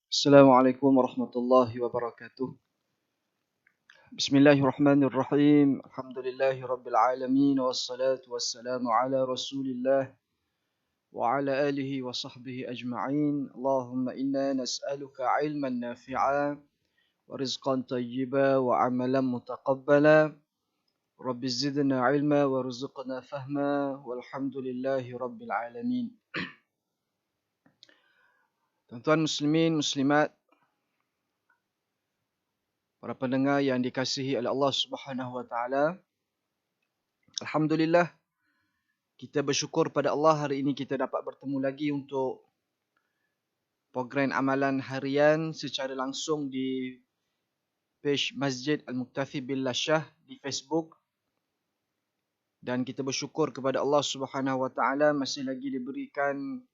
Assalamualaikum warahmatullahi wabarakatuh. Bismillahirrahmanirrahim. Alhamdulillahi rabbil alamin wassalatu wassalamu ala Rasulillah wa ala alihi wa sahbihi ajma'in. Allahumma inna nas'aluka ilman nafi'a wa rizqan tayyiba wa amalan mutaqabbala. Rabbi zidna ilma wa rizqna fahma walhamdulillahi rabbil alamin. Tuan-tuan muslimin, muslimat, para pendengar yang dikasihi oleh Allah Subhanahu wa taala. Alhamdulillah, kita bersyukur pada Allah hari ini kita dapat bertemu lagi untuk program amalan harian secara langsung di page Masjid Al-Muktafi Billah Shah di Facebook. Dan kita bersyukur kepada Allah Subhanahu wa taala masih lagi diberikan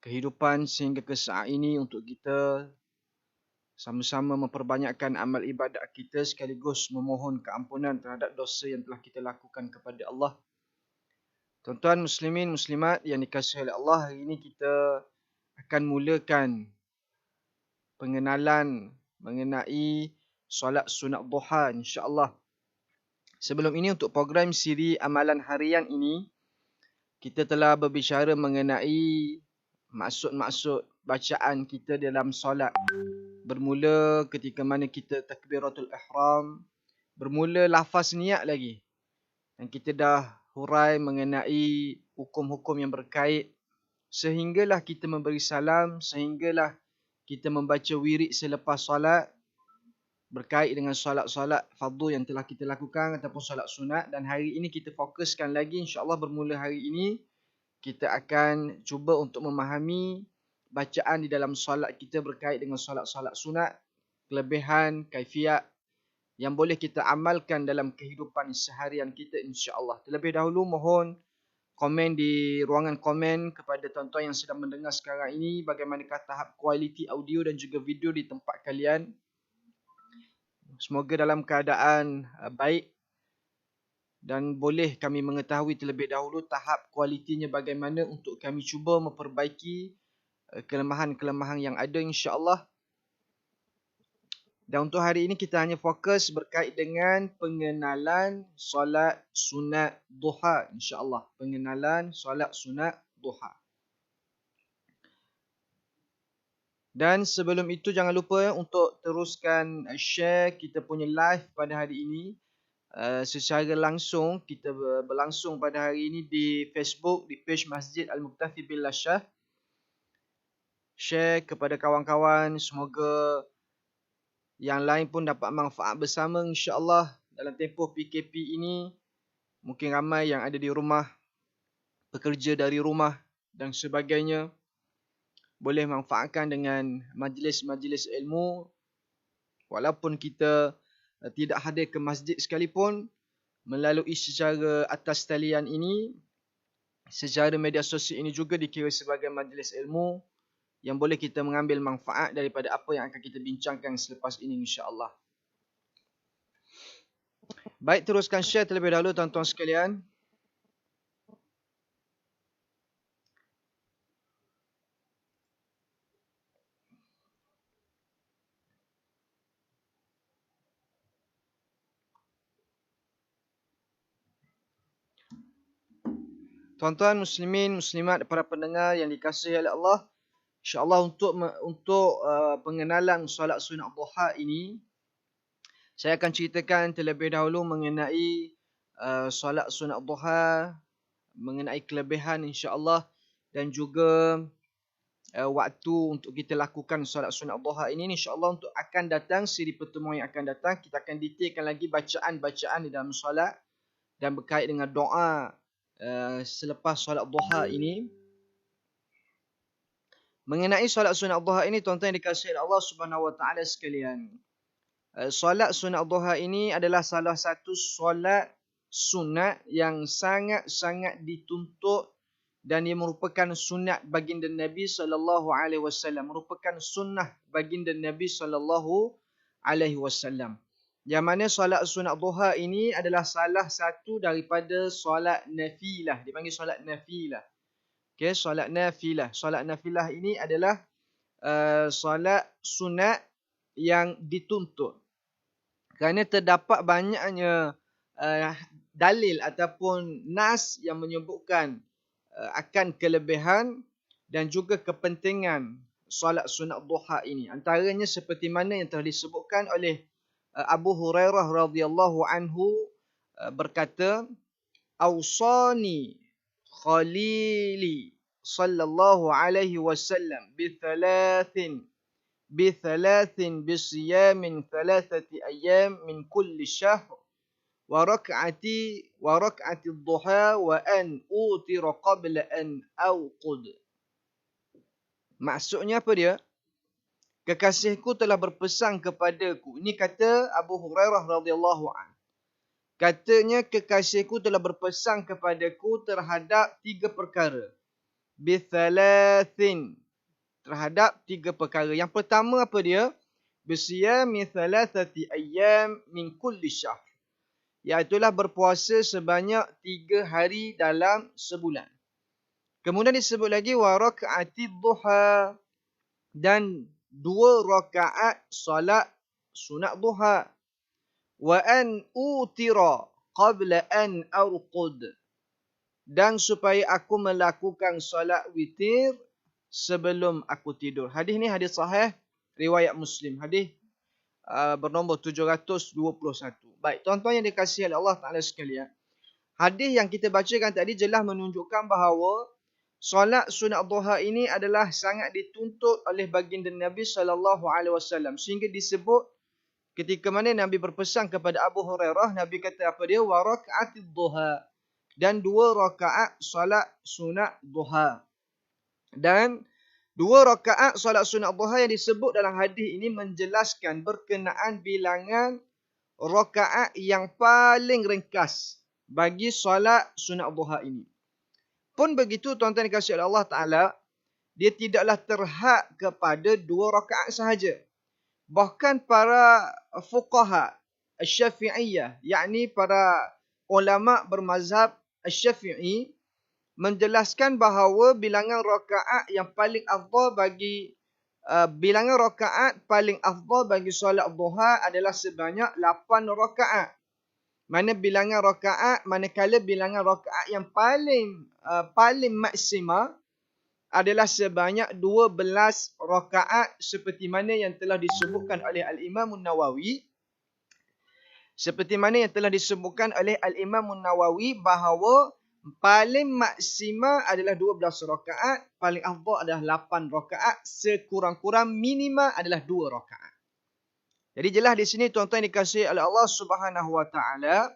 kehidupan sehingga ke saat ini untuk kita sama-sama memperbanyakkan amal ibadat kita sekaligus memohon keampunan terhadap dosa yang telah kita lakukan kepada Allah. Tuan-tuan muslimin, muslimat yang dikasihi oleh Allah, hari ini kita akan mulakan pengenalan mengenai solat sunat duha insya-Allah. Sebelum ini untuk program siri amalan harian ini, kita telah berbicara mengenai maksud-maksud bacaan kita dalam solat. Bermula ketika mana kita takbiratul ihram, bermula lafaz niat lagi. Dan kita dah hurai mengenai hukum-hukum yang berkait sehinggalah kita memberi salam, sehinggalah kita membaca wirid selepas solat berkait dengan solat-solat fardu yang telah kita lakukan ataupun solat sunat. Dan hari ini kita fokuskan lagi, insya-Allah bermula hari ini kita akan cuba untuk memahami bacaan di dalam solat kita berkait dengan solat-solat sunat, kelebihan, kaifiat yang boleh kita amalkan dalam kehidupan seharian kita insya-Allah. Terlebih dahulu mohon komen di ruangan komen kepada tuan-tuan yang sedang mendengar sekarang ini bagaimanakah tahap kualiti audio dan juga video di tempat kalian. Semoga dalam keadaan baik dan boleh kami mengetahui terlebih dahulu tahap kualitinya bagaimana untuk kami cuba memperbaiki kelemahan-kelemahan yang ada insya-Allah. Dan untuk hari ini kita hanya fokus berkait dengan pengenalan solat sunat duha insya-Allah. Pengenalan solat sunat duha. Dan sebelum itu jangan lupa untuk teruskan share kita punya live pada hari ini. Secara langsung kita berlangsung pada hari ini di Facebook di page Masjid Al-Muktafi Billah Shah. Share kepada kawan-kawan, semoga yang lain pun dapat manfaat bersama insya-Allah dalam tempoh PKP ini. Mungkin ramai yang ada di rumah, bekerja dari rumah dan sebagainya, boleh manfaatkan dengan majlis-majlis ilmu. Walaupun kita tidak hadir ke masjid sekalipun, melalui secara atas talian ini, secara media sosial ini juga dikira sebagai majlis ilmu yang boleh kita mengambil manfaat daripada apa yang akan kita bincangkan selepas ini insya-Allah. Baik, teruskan share terlebih dahulu tuan-tuan sekalian. Tuan-tuan muslimin, muslimat, para pendengar yang dikasihi oleh Allah, insya-Allah untuk pengenalan solat sunat duha ini, saya akan ceritakan terlebih dahulu mengenai solat sunat duha, mengenai kelebihan insya-Allah dan juga waktu untuk kita lakukan solat sunat duha ini. InsyaAllah untuk akan datang, siri pertemuan yang akan datang, kita akan detailkan lagi bacaan-bacaan di dalam solat dan berkait dengan doa selepas solat duha ini. Mengenai solat sunat duha ini, tuan-tuan yang dikasihi Allah Subhanahu wa taala sekalian, solat sunat duha ini adalah salah satu solat sunat yang sangat-sangat dituntut dan ia merupakan sunat baginda Nabi sallallahu alaihi wasallam, merupakan sunnah baginda Nabi sallallahu alaihi wasallam. Yang mana solat sunat duha ini adalah salah satu daripada solat nafilah, dipanggil solat nafilah. Okey, solat nafilah. Solat nafilah ini adalah solat sunat yang dituntut. Kerana terdapat banyaknya dalil ataupun nas yang menyebutkan akan kelebihan dan juga kepentingan solat sunat duha ini. Antaranya seperti mana yang telah disebutkan oleh Abu Hurairah radhiyallahu anhu berkata, "Awsani Khalili sallallahu alaihi wasallam bithalathin bisiyamin thalathati ayyam min kulli syahr wa rak'ati ad-duha wa an utira qabla an awqud." Maksudnya apa dia? Kekasihku telah berpesan kepadaku. Ini kata Abu Hurairah radhiyallahu anhu. Katanya kekasihku telah berpesan kepadaku terhadap 3 perkara. Bithalathin. Terhadap 3 perkara. Yang pertama apa dia? Bisiyami thalathati ayyam min kulli syahr. Iaitulah berpuasa sebanyak 3 hari dalam sebulan. Kemudian disebut lagi wa rak'ati duha, dan 2 rakaat solat sunat duha. Wa an utira qabla an arqud, dan supaya aku melakukan solat witir sebelum aku tidur. Hadis ni hadis sahih riwayat Muslim. Hadis bernombor 721. Baik, tuan-tuan yang dikasihi oleh Allah Taala sekalian. Hadis yang kita bacakan tadi jelas menunjukkan bahawa solat sunat duha ini adalah sangat dituntut oleh baginda Nabi sallallahu alaihi wasallam, sehingga disebut ketika mana Nabi berpesan kepada Abu Hurairah, Nabi kata apa dia? Wa rak'atid duha, dan 2 rakaat solat sunat duha. Dan 2 rakaat solat sunat duha yang disebut dalam hadis ini menjelaskan berkenaan bilangan rakaat yang paling ringkas bagi solat sunat duha ini. Pun begitu tuan-tuan dikasihi oleh Allah Ta'ala, dia tidaklah terhad kepada 2 rakaat sahaja. Bahkan para fuqaha Asy-Syafi'iyah, yakni para ulama bermazhab Asy-Syafi'i, menjelaskan bahawa bilangan rakaat yang paling afdal bagi solat duha adalah sebanyak 8 rakaat. Manakala bilangan rakaat yang paling maksima adalah sebanyak 12 rakaat, seperti mana yang telah disebutkan oleh Al-Imam An-Nawawi. Bahawa paling maksima adalah 12 rakaat, paling afdal adalah 8 rakaat, sekurang-kurang minima adalah 2 rakaat. Jadi jelas di sini tuan-tuan dikasihi oleh Allah Subhanahu wa taala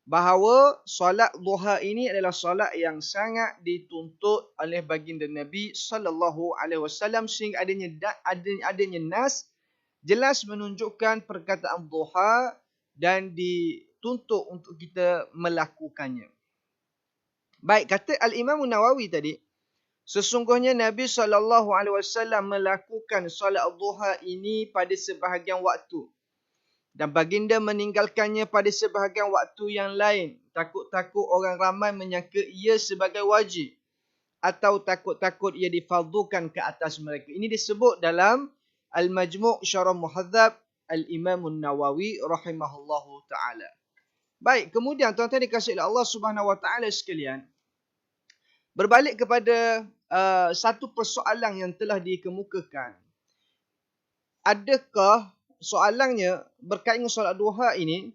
bahawa solat duha ini adalah solat yang sangat dituntut oleh baginda Nabi sallallahu alaihi wasallam, sehingga adanya nas jelas menunjukkan perkataan duha dan dituntut untuk kita melakukannya. Baik, kata Al-Imam Nawawi tadi, sesungguhnya Nabi SAW melakukan solat duha ini pada sebahagian waktu, dan baginda meninggalkannya pada sebahagian waktu yang lain. Takut-takut orang ramai menyangka ia sebagai wajib, atau takut-takut ia difardhukan ke atas mereka. Ini disebut dalam Al-Majmu' Syarah Muhadzab Al-Imam Nawawi rahimahullahu ta'ala. Baik, kemudian tuan-tuan dikasihi oleh Allah Subhanahu wa taala sekalian, berbalik kepada satu persoalan yang telah dikemukakan. Adakah soalannya berkaitan dengan solat duha ini,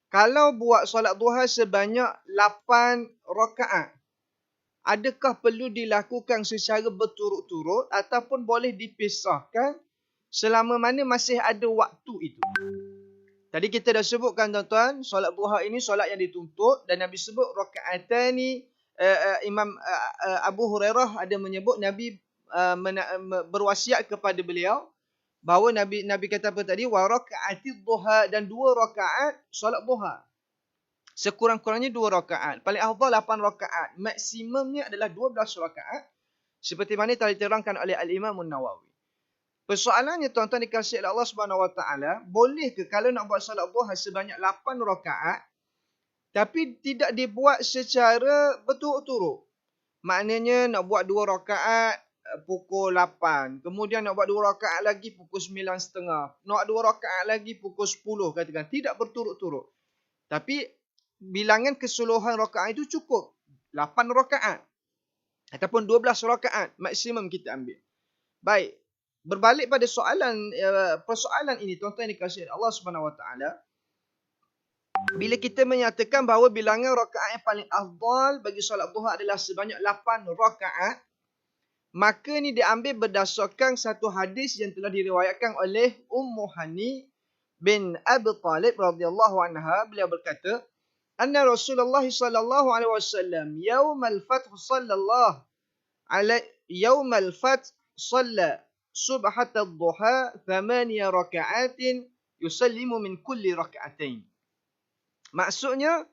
kalau buat solat duha sebanyak 8 rakaat, adakah perlu dilakukan secara berturut-turut ataupun boleh dipisahkan selama mana masih ada waktu itu? Tadi kita dah sebutkan tuan-tuan, solat duha ini solat yang dituntut, dan Nabi sebut rakaatani. Imam Abu Hurairah ada menyebut Nabi berwasiat kepada beliau bahawa Nabi kata apa tadi? Wa raka'atid duha, dan 2 rakaat solat duha. Sekurang-kurangnya 2 rakaat. Paling afdal 8 rakaat. Maksimumnya adalah 12 rakaat, seperti mana telah diterangkan oleh Al-Imam An-Nawawi. Persoalannya tuan-tuan dikasihi oleh Allah Subhanahu wa taala, boleh ke kalau nak buat solat duha sebanyak 8 rakaat tapi tidak dibuat secara berturut-turut? Maknanya nak buat 2 rakaat pukul 8. Kemudian nak buat 2 rakaat lagi pukul 9.30. Nak 2 rakaat lagi pukul 10 katakan. Tidak berturut-turut. Tapi bilangan keseluruhan rakaat itu cukup. 8 rakaat. Ataupun 12 rakaat. Maksimum kita ambil. Baik. Berbalik pada persoalan ini, tuan-tuan yang dikasihi Allah Subhanahu Wa Taala. Bila kita menyatakan bahawa bilangan rakaat yang paling afdal bagi solat duha adalah sebanyak 8 rakaat, maka ni diambil berdasarkan satu hadis yang telah diriwayatkan oleh Ummu Hani bin Abi Talib radhiyallahu anha. Beliau berkata, anna Rasulullah sallallahu alaihi wasallam yaumal fath sallallahu alaihi yaumal fath salla subhat ad-duha 8 raka'atin yusallimu min kulli raka'atain. Maksudnya,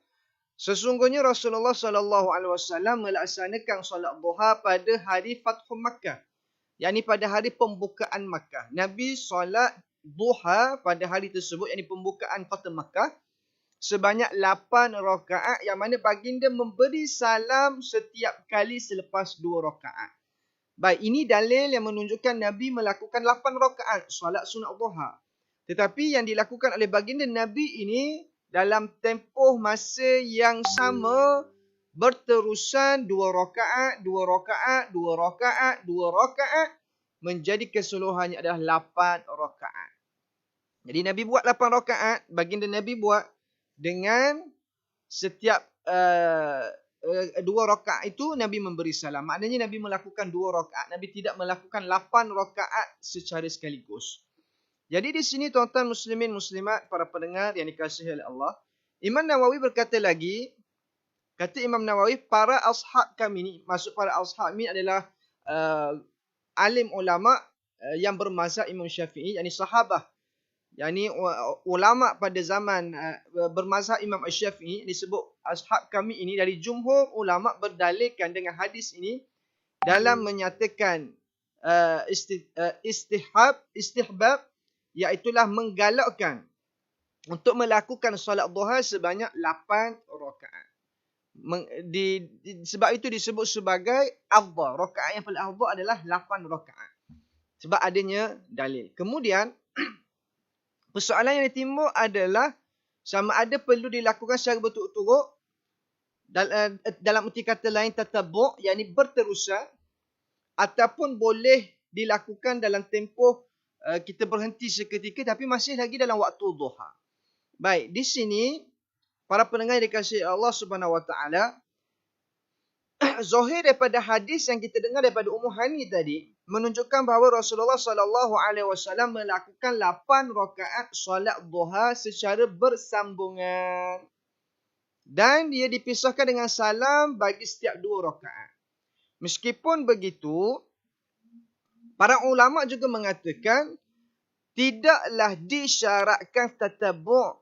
sesungguhnya Rasulullah sallallahu alaihi wasallam melaksanakan solat duha pada hari Fathu Makkah, yakni pada hari pembukaan Makkah. Nabi solat duha pada hari tersebut, yakni pembukaan Kota Makkah, sebanyak 8 rakaat, yang mana baginda memberi salam setiap kali selepas 2 rakaat. Baik, ini dalil yang menunjukkan Nabi melakukan 8 rakaat solat sunat duha. Tetapi yang dilakukan oleh baginda Nabi ini dalam tempoh masa yang sama, berterusan 2 rakaat, 2 rakaat, 2 rakaat, 2 rakaat, menjadi keseluruhannya adalah 8 rakaat. Jadi Nabi buat 8 rakaat, baginda Nabi buat dengan setiap 2 rakaat itu Nabi memberi salam. Maknanya Nabi melakukan 2 rakaat. Nabi tidak melakukan 8 rakaat secara sekaligus. Jadi di sini tuan-tuan muslimin muslimat, para pendengar yang dikasihi oleh Allah, Imam Nawawi berkata lagi, kata Imam Nawawi, para ashab kami ni, maksud para ashab ni adalah alim ulama yang bermazhab Imam Syafi'i, yakni sahabah, yakni ulama pada zaman bermazhab Imam Syafi'i, disebut ashab kami ini. Dari jumhur ulama berdalilkan dengan hadis ini dalam menyatakan istihbab, iaitulah menggalakkan untuk melakukan solat duha sebanyak 8 rakaat. Sebab itu disebut sebagai afdal. Rakaat yang paling afdal adalah 8 rakaat. Sebab adanya dalil. Kemudian, persoalan yang timbul adalah sama ada perlu dilakukan secara berturut-turut, dalam erti kata lain tatabu', yakni berterusan, ataupun boleh dilakukan dalam tempoh kita berhenti seketika tapi masih lagi dalam waktu duha. Baik, di sini para pendengar yang dikasihi Allah Subhanahu Wa Taala, zahir daripada hadis yang kita dengar daripada Ummu Hani tadi menunjukkan bahawa Rasulullah sallallahu alaihi wasallam melakukan 8 rakaat solat duha secara bersambungan, dan dia dipisahkan dengan salam bagi setiap 2 rakaat. Meskipun begitu, para ulama juga mengatakan tidaklah disyaratkan tatabu'.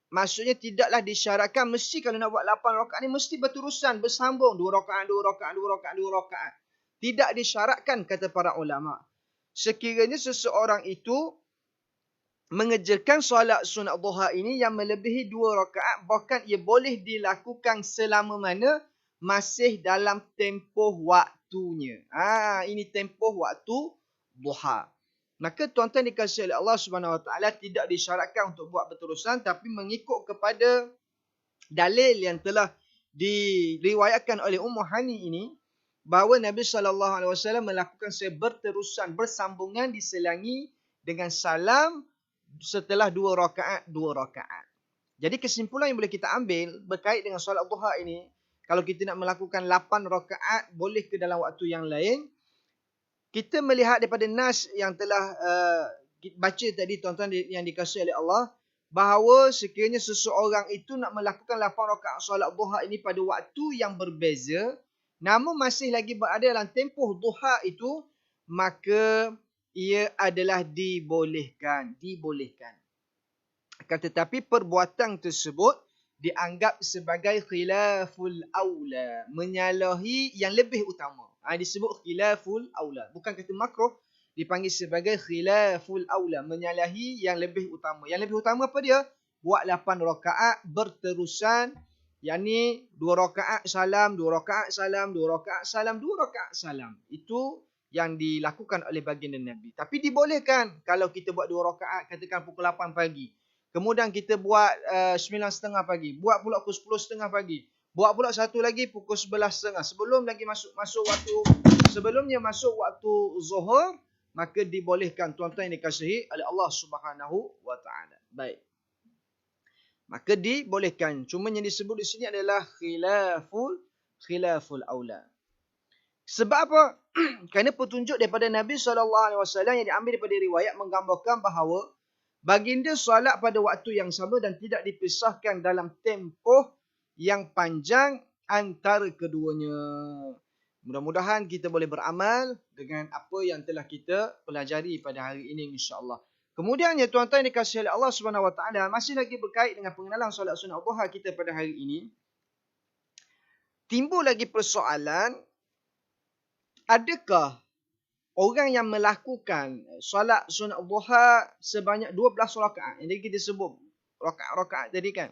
Maksudnya tidaklah disyaratkan mesti kalau nak buat 8 rakaat ni mesti berterusan, bersambung 2 rakaat, 2 rakaat, 2 rakaat, 2 rakaat. Tidak disyaratkan, kata para ulama. Sekiranya seseorang itu mengerjakan solat sunat duha ini yang melebihi 2 rakaat, bahkan ia boleh dilakukan selama mana masih dalam tempoh waktunya. Ini tempoh waktu duha. Maka tuan-tuan dikasihi oleh Allah Subhanahu Wa Taala, tidak disyaratkan untuk buat berterusan, tapi mengikut kepada dalil yang telah diriwayatkan oleh Ummu Hani ini, bahawa Nabi sallallahu alaihi wasallam melakukan secara berterusan, bersambungan, diselangi dengan salam setelah 2 rakaat, 2 rakaat. Jadi kesimpulan yang boleh kita ambil berkait dengan solat duha ini, kalau kita nak melakukan 8 rakaat, boleh ke dalam waktu yang lain. Kita melihat daripada nas yang telah baca tadi, tuan-tuan yang dikasihi oleh Allah, bahawa sekiranya seseorang itu nak melakukan 8 rakaat solat duha ini pada waktu yang berbeza, namun masih lagi berada dalam tempoh duha itu, maka ia adalah dibolehkan. Akan tetapi perbuatan tersebut dianggap sebagai khilaful aula, menyalahi yang lebih utama. Disebut khilaful aula. Bukan kata makruh, dipanggil sebagai khilaful aula, menyalahi yang lebih utama. Yang lebih utama apa dia? Buat 8 rakaat berterusan, yakni 2 rakaat salam, 2 rakaat salam, 2 rakaat salam, 2 rakaat salam. Itu yang dilakukan oleh baginda Nabi. Tapi dibolehkan kalau kita buat 2 rakaat, katakan pukul 8 pagi. Kemudian kita buat 9.30 pagi. Buat pula pukul 10.30 pagi. Buat pula satu lagi pukul 11.30. Sebelum lagi masuk waktu, sebelumnya masuk waktu zuhur, maka dibolehkan, tuan-tuan yang dikasihi oleh Allah Subhanahu wa taala. Baik. Maka dibolehkan. Cuma yang disebut di sini adalah khilaful aula. Sebab apa? Kerana petunjuk daripada Nabi SAW yang diambil daripada riwayat menggambarkan bahawa baginda solat pada waktu yang sama dan tidak dipisahkan dalam tempoh yang panjang antara keduanya. Mudah-mudahan kita boleh beramal dengan apa yang telah kita pelajari pada hari ini, insya-Allah. Kemudian ya tuan-tuan yang dikasihi oleh Allah Subhanahu Wa Taala, masih lagi berkait dengan pengenalan solat sunat duha kita pada hari ini. Timbul lagi persoalan, adakah orang yang melakukan solat sunat duha sebanyak 12 rakaat, yang kita sebut rakaat-rakaat tadi kan,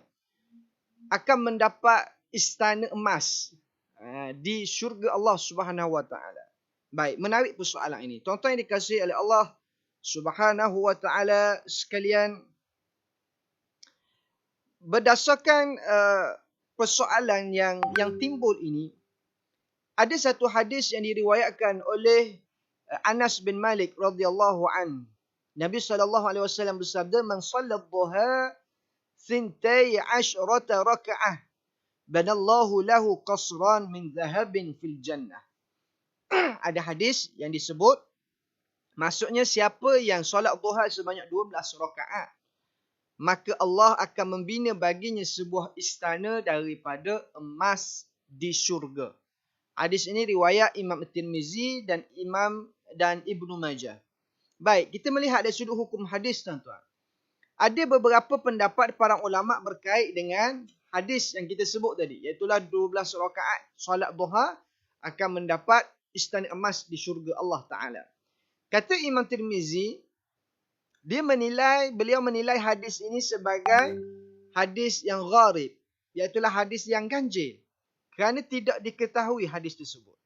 akan mendapat istana emas di syurga Allah Subhanahu Wa Taala. Baik, menarik persoalan ini. Tuan-tuan yang dikasihi oleh Allah Subhanahu Wa Taala sekalian, berdasarkan persoalan yang timbul ini, ada satu hadis yang diriwayatkan oleh Anas bin Malik radhiyallahu an. Nabi SAW bersabda, "Man shalla ad-duha 12 raka'ah, banallahu lahu qasran min dhahabin fil jannah." Ada hadis yang disebut, maksudnya siapa yang solat duha sebanyak 12 rakaat, maka Allah akan membina baginya sebuah istana daripada emas di syurga. Hadis ini riwayat Imam Tirmizi dan Ibnu Majah. Baik, kita melihat dari sudut hukum hadis, tuan-tuan. Ada beberapa pendapat para ulama berkait dengan hadis yang kita sebut tadi, iaitulah 12 rakaat solat duha akan mendapat istana emas di syurga Allah Taala. Kata Imam Tirmizi, beliau menilai hadis ini sebagai hadis yang gharib, iaitulah hadis yang ganjil, kerana tidak diketahui hadis tersebut.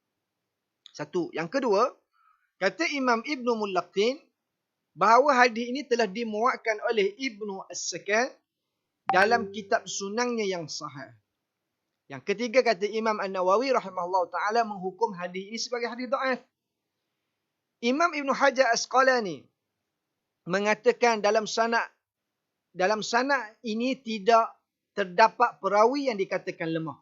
Satu. Yang kedua, kata Imam Ibnu Mulaqin, bahawa hadis ini telah dimuatkan oleh Ibnu As-Sakan dalam kitab sunangnya yang sahih. Yang ketiga, kata Imam An-Nawawi rahimahullah ta'ala, menghukum hadis ini sebagai hadis dhaif. Imam Ibn Hajar Asqalani mengatakan dalam sanad ini tidak terdapat perawi yang dikatakan lemah.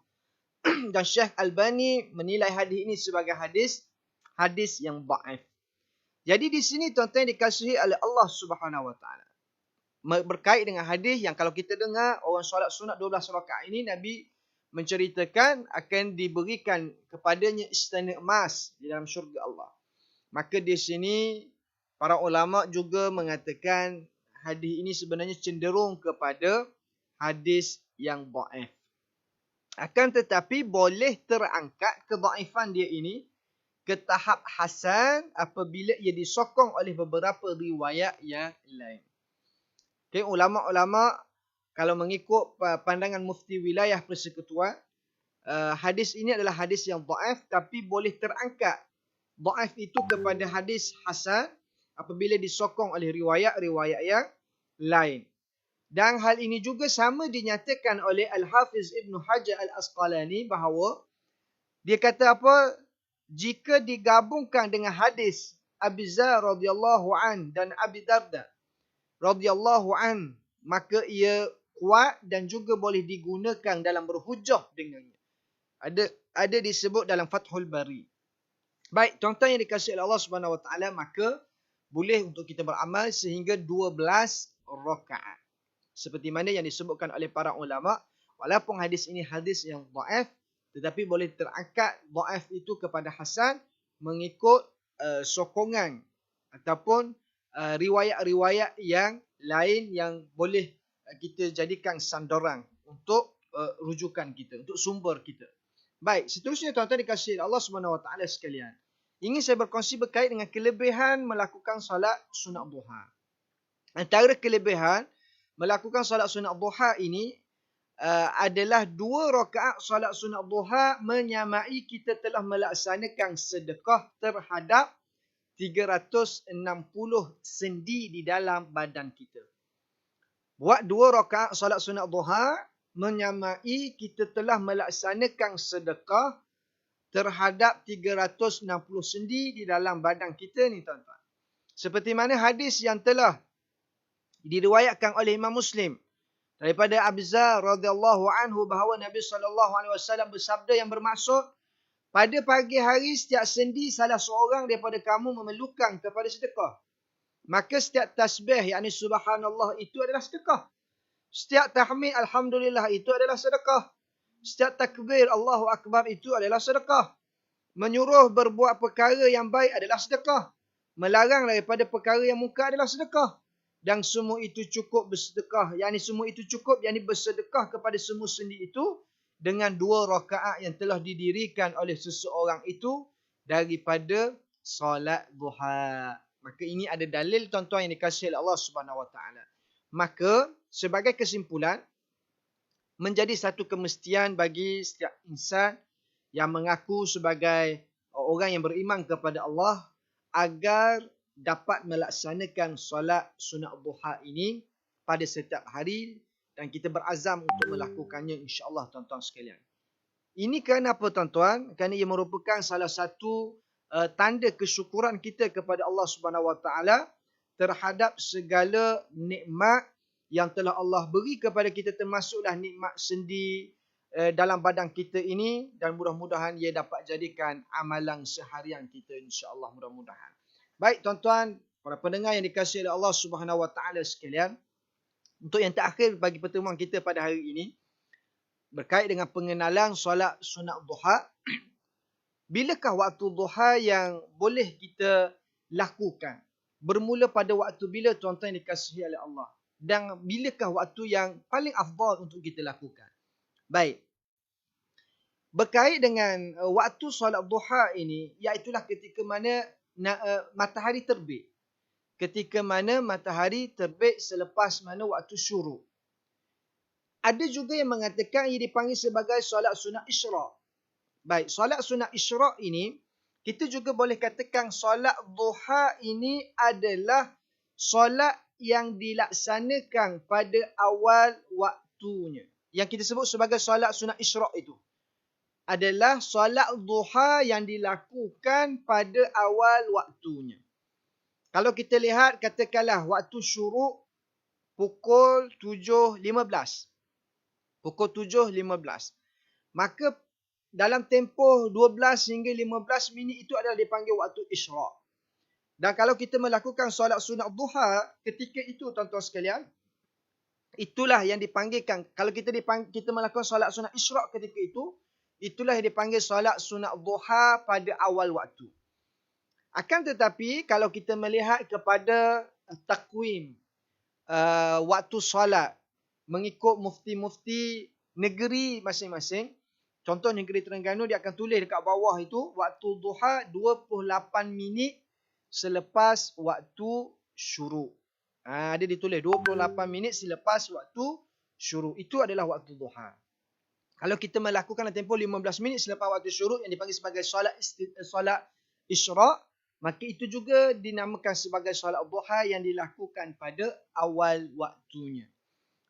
Dan Syekh Albani menilai hadis ini sebagai hadis yang dhaif. Jadi di sini tuan-tuan dikasihi oleh Allah Subhanahu Wa Taala, berkait dengan hadis yang kalau kita dengar orang solat sunat 12 rakaat ini, Nabi menceritakan akan diberikan kepadanya istana emas di dalam syurga Allah. Maka di sini para ulama juga mengatakan hadis ini sebenarnya cenderung kepada hadis yang dhaif. Akan tetapi boleh terangkat kedhaifan dia ini ke tahap hasan apabila ia disokong oleh beberapa riwayat yang lain. Okay, ulama-ulama kalau mengikut pandangan mufti wilayah persekutuan, hadis ini adalah hadis yang dhaif, tapi boleh terangkat dhaif itu kepada hadis hasan apabila disokong oleh riwayat-riwayat yang lain. Dan hal ini juga sama dinyatakan oleh Al-Hafiz Ibn Hajar Al-Asqalani, bahawa dia kata apa? Jika digabungkan dengan hadis Abi Dzar radhiyallahu an dan Abi Darda radhiyallahu an, maka ia kuat dan juga boleh digunakan dalam berhujah dengannya. Ada disebut dalam Fathul Bari. Baik, tuan-tuan yang dikasihi oleh Allah Subhanahu Wa Taala, maka boleh untuk kita beramal sehingga 12 rakaat. Seperti mana yang disebutkan oleh para ulama, walaupun hadis ini hadis yang dhaif, tetapi boleh terangkat dhaif itu kepada hasan mengikut sokongan ataupun riwayat-riwayat yang lain yang boleh kita jadikan sandaran untuk rujukan kita, untuk sumber kita. Baik, seterusnya tuan-tuan dikasihi Allah Subhanahu Wa Taala sekalian, ingin saya berkongsi berkait dengan kelebihan melakukan solat sunat duha. Antara kelebihan melakukan solat sunat duha ini adalah 2 rakaat solat sunat duha menyamai kita telah melaksanakan sedekah terhadap 360 sendi di dalam badan kita. Buat 2 rakaat solat sunat duha menyamai kita telah melaksanakan sedekah terhadap 360 sendi di dalam badan kita ni tuan-tuan. Seperti mana hadis yang telah diriwayatkan oleh Imam Muslim daripada Abzar radhiyallahu anhu bahawa Nabi SAW bersabda yang bermaksud, pada pagi hari setiap sendi salah seorang daripada kamu memerlukan kepada sedekah. Maka setiap tasbih yakni subhanallah itu adalah sedekah. Setiap tahmid alhamdulillah itu adalah sedekah. Setiap takbir Allahu Akbar itu adalah sedekah. Menyuruh berbuat perkara yang baik adalah sedekah. Melarang daripada perkara yang munkar adalah sedekah. Dan semua itu cukup bersedekah. Semua itu cukup bersedekah kepada semua sendi itu dengan 2 rakaat yang telah didirikan oleh seseorang itu daripada solat duha. Maka ini ada dalil tuan-tuan yang dikasihi oleh Allah Subhanahu Wa Taala. Maka sebagai kesimpulan, menjadi satu kemestian bagi setiap insan yang mengaku sebagai orang yang beriman kepada Allah agar dapat melaksanakan solat sunat duha ini pada setiap hari dan kita berazam untuk melakukannya insya-Allah tuan-tuan sekalian. Ini kerana apa tuan-tuan? Kerana ia merupakan salah satu tanda kesyukuran kita kepada Allah Subhanahu Wa Taala terhadap segala nikmat yang telah Allah beri kepada kita, termasuklah nikmat sendi dalam badan kita ini, dan mudah-mudahan ia dapat jadikan amalan seharian kita insya-Allah, mudah-mudahan. Baik tuan-tuan, para pendengar yang dikasihi oleh Allah Subhanahu Wa Taala sekalian, untuk yang terakhir bagi pertemuan kita pada hari ini berkait dengan pengenalan solat sunat duha. Bilakah waktu duha yang boleh kita lakukan? Bermula pada waktu bila tuan-tuan yang dikasihi oleh Allah? Dan bilakah waktu yang paling afdal untuk kita lakukan? Baik. Berkait dengan waktu solat duha ini, iaitulah ketika mana matahari terbit. Ketika mana matahari terbit selepas mana waktu syuruk. Ada juga yang mengatakan ia dipanggil sebagai solat sunat isyraq. Baik, solat sunat isyraq ini, kita juga boleh katakan solat duha ini adalah solat yang dilaksanakan pada awal waktunya. Yang kita sebut sebagai solat sunat isyraq itu adalah solat duha yang dilakukan pada awal waktunya. Kalau kita lihat, katakanlah waktu syuruk pukul 7.15. Pukul 7.15. Maka dalam tempoh 12 hingga 15 minit itu adalah dipanggil waktu isyraq. Dan kalau kita melakukan solat sunat duha ketika itu tuan-tuan sekalian, itulah yang dipanggilkan. Kalau kita melakukan solat sunat isyraq ketika itu, itulah yang dipanggil solat sunat duha pada awal waktu. Akan tetapi kalau kita melihat kepada takwim waktu solat mengikut mufti-mufti negeri masing-masing, contoh negeri Terengganu, dia akan tulis dekat bawah itu waktu duha 28 minit selepas waktu syuruk. Dia ditulis 28 minit selepas waktu syuruk. Itu adalah waktu duha. Kalau kita melakukan tempoh 15 minit selepas waktu syuruk yang dipanggil sebagai solat isyraq, maka itu juga dinamakan sebagai solat duha yang dilakukan pada awal waktunya.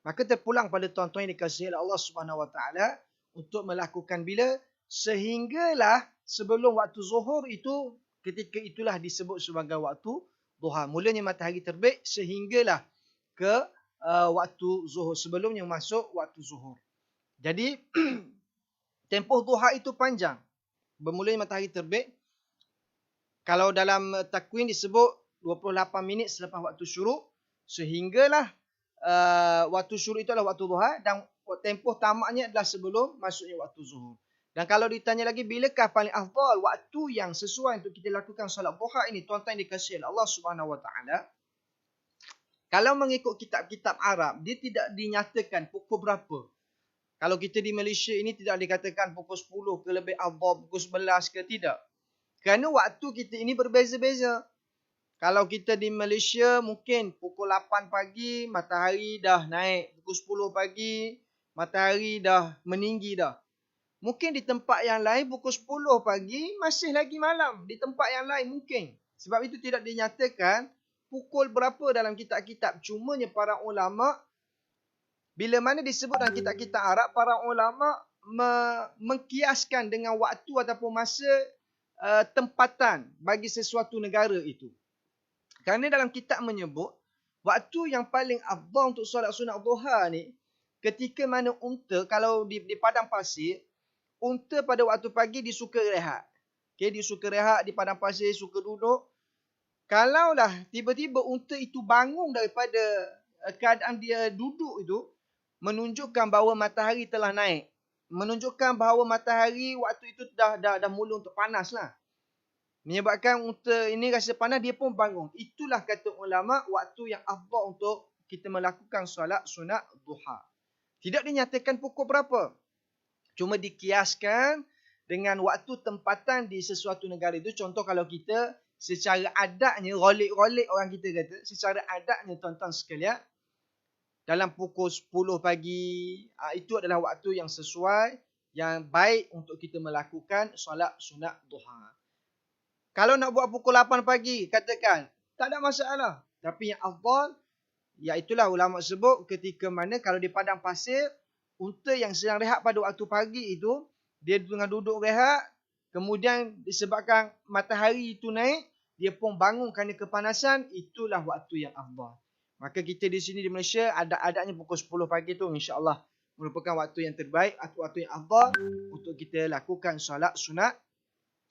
Maka terpulang pada tuan-tuan yang dikasihi oleh Allah Subhanahu Wa Taala untuk melakukan bila? Sehinggalah sebelum waktu zuhur itu, ketika itulah disebut sebagai waktu duha. Mulanya matahari terbit sehinggalah ke waktu zuhur, sebelumnya masuk waktu zuhur. Jadi tempoh duha itu panjang. Bermulanya matahari terbit. Kalau dalam takwin disebut 28 minit selepas waktu syuruk, sehinggalah waktu syuruk itu adalah waktu duha, dan tempoh tamaknya adalah sebelum masuknya waktu zuhur. Dan kalau ditanya lagi, bilakah paling afdal waktu yang sesuai untuk kita lakukan solat duha ini, tuan-tuan yang dikasihi oleh Allah Subhanahu Wa Taala, kalau mengikut kitab-kitab Arab, dia tidak dinyatakan pukul berapa. Kalau kita di Malaysia ini tidak dikatakan pukul 10 ke lebih afdal, pukul 11 ke, tidak. Kerana waktu kita ini berbeza-beza. Kalau kita di Malaysia mungkin pukul 8 pagi matahari dah naik. Pukul 10 pagi matahari dah meninggi dah. Mungkin di tempat yang lain pukul 10 pagi masih lagi malam. Di tempat yang lain mungkin. Sebab itu tidak dinyatakan pukul berapa dalam kitab-kitab. Cumanya para ulama, bila mana disebut dalam kitab-kitab Arab, para ulama mengkiaskan dengan waktu ataupun masa tempatan bagi sesuatu negara itu. Kerana dalam kitab menyebut, waktu yang paling afdal untuk solat sunat duha ni, ketika mana unta, kalau di padang pasir, unta pada waktu pagi dia suka rehat. Okay, dia suka rehat di padang pasir, suka duduk. Kalaulah tiba-tiba unta itu bangun daripada keadaan dia duduk itu, menunjukkan bahawa matahari telah naik. Menunjukkan bahawa matahari waktu itu dah mula untuk panas lah. Menyebabkan unta ini rasa panas, dia pun bangun. Itulah kata ulama waktu yang afdal untuk kita melakukan solat sunat duha. Tidak dinyatakan pukul berapa. Cuma dikiaskan dengan waktu tempatan di sesuatu negara itu. Contoh kalau kita secara adatnya, rolik-rolik orang kita kata, secara adatnya tuan-tuan sekalian, dalam pukul 10 pagi, itu adalah waktu yang sesuai, yang baik untuk kita melakukan solat sunat duha. Kalau nak buat pukul 8 pagi, katakan, tak ada masalah. Tapi yang afdal, iaitulah ulama sebut ketika mana kalau di padang pasir, unta yang sedang rehat pada waktu pagi itu, dia tengah duduk rehat, kemudian disebabkan matahari itu naik, dia pun bangun kerana kepanasan, itulah waktu yang afdal. Maka kita di sini di Malaysia, adatnya pukul 10 pagi itu insya-Allah merupakan waktu yang terbaik, waktu yang afdal untuk kita lakukan solat sunat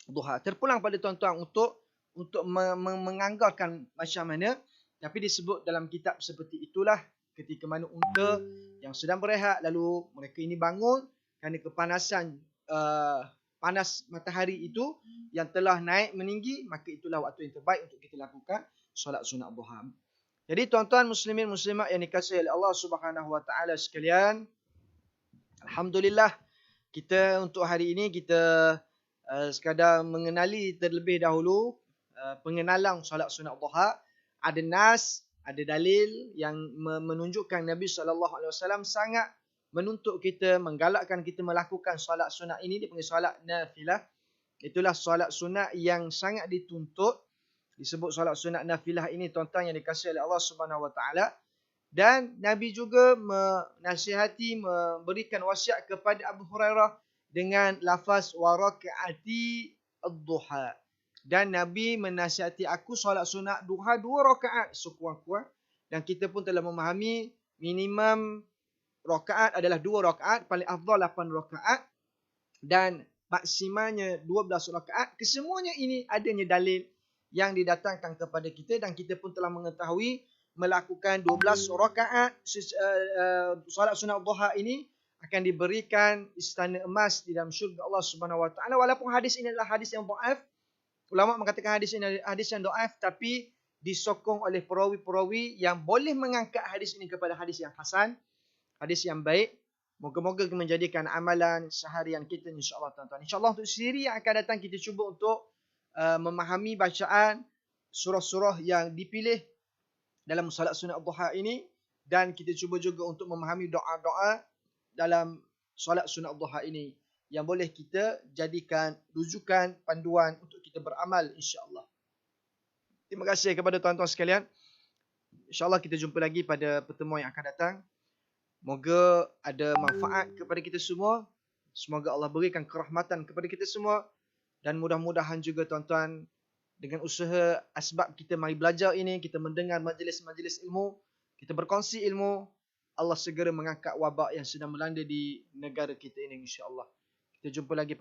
duha. Terpulang pada tuan-tuan untuk menganggarkan macam mana, tapi disebut dalam kitab seperti itulah, ketika mana unta yang sedang berehat, lalu mereka ini bangun kerana kepanasan panas matahari itu yang telah naik meninggi, maka itulah waktu yang terbaik untuk kita lakukan solat sunat duha. Jadi tuan-tuan muslimin muslimat yang dikasihi oleh Allah Subhanahu wa taala sekalian, alhamdulillah kita untuk hari ini kita sekadar mengenali terlebih dahulu pengenalan solat sunat duha. Ada nas, ada dalil yang menunjukkan Nabi SAW sangat menuntut kita, menggalakkan kita melakukan solat sunat ini. Dipanggil solat nafilah. Itulah solat sunat yang sangat dituntut. Disebut solat sunat nafilah ini tuan-tuan yang dikasihi oleh Allah Subhanahu wa taala. Dan Nabi juga menasihati, memberikan wasiat kepada Abu Hurairah dengan lafaz wa rakaati ad-duha. Dan Nabi menasihati aku solat sunat duha 2 rakaat sekurang-kurang. Dan kita pun telah memahami minimum rakaat adalah 2 rakaat, paling afdal 8 rakaat dan maksimalnya 12 rakaat. Kesemuanya ini adanya dalil yang didatangkan kepada kita, dan kita pun telah mengetahui melakukan 12 rakaat solat sunat duha ini akan diberikan istana emas di dalam syurga Allah Subhanahu wa taala. Walaupun hadis ini adalah hadis yang dhaif, ulama mengatakan hadis ini adalah hadis yang dhaif, tapi disokong oleh perawi-perawi yang boleh mengangkat hadis ini kepada hadis yang hasan, hadis yang baik. Moga-moga menjadikan amalan seharian kita insya-Allah tuan-tuan. Insya-Allah untuk siri yang akan datang kita cuba untuk memahami bacaan surah-surah yang dipilih dalam solat sunat duha ini, dan kita cuba juga untuk memahami doa-doa dalam solat sunat duha ini yang boleh kita jadikan rujukan, panduan untuk kita beramal insya-Allah. Terima kasih kepada tuan-tuan sekalian. Insya-Allah kita jumpa lagi pada pertemuan yang akan datang. Moga ada manfaat kepada kita semua. Semoga Allah berikan kerahmatan kepada kita semua. Dan mudah-mudahan juga tuan-tuan, dengan usaha asbab kita mari belajar ini, kita mendengar majlis-majlis ilmu, kita berkongsi ilmu, Allah segera mengangkat wabak yang sedang melanda di negara kita ini insya-Allah. Kita jumpa lagi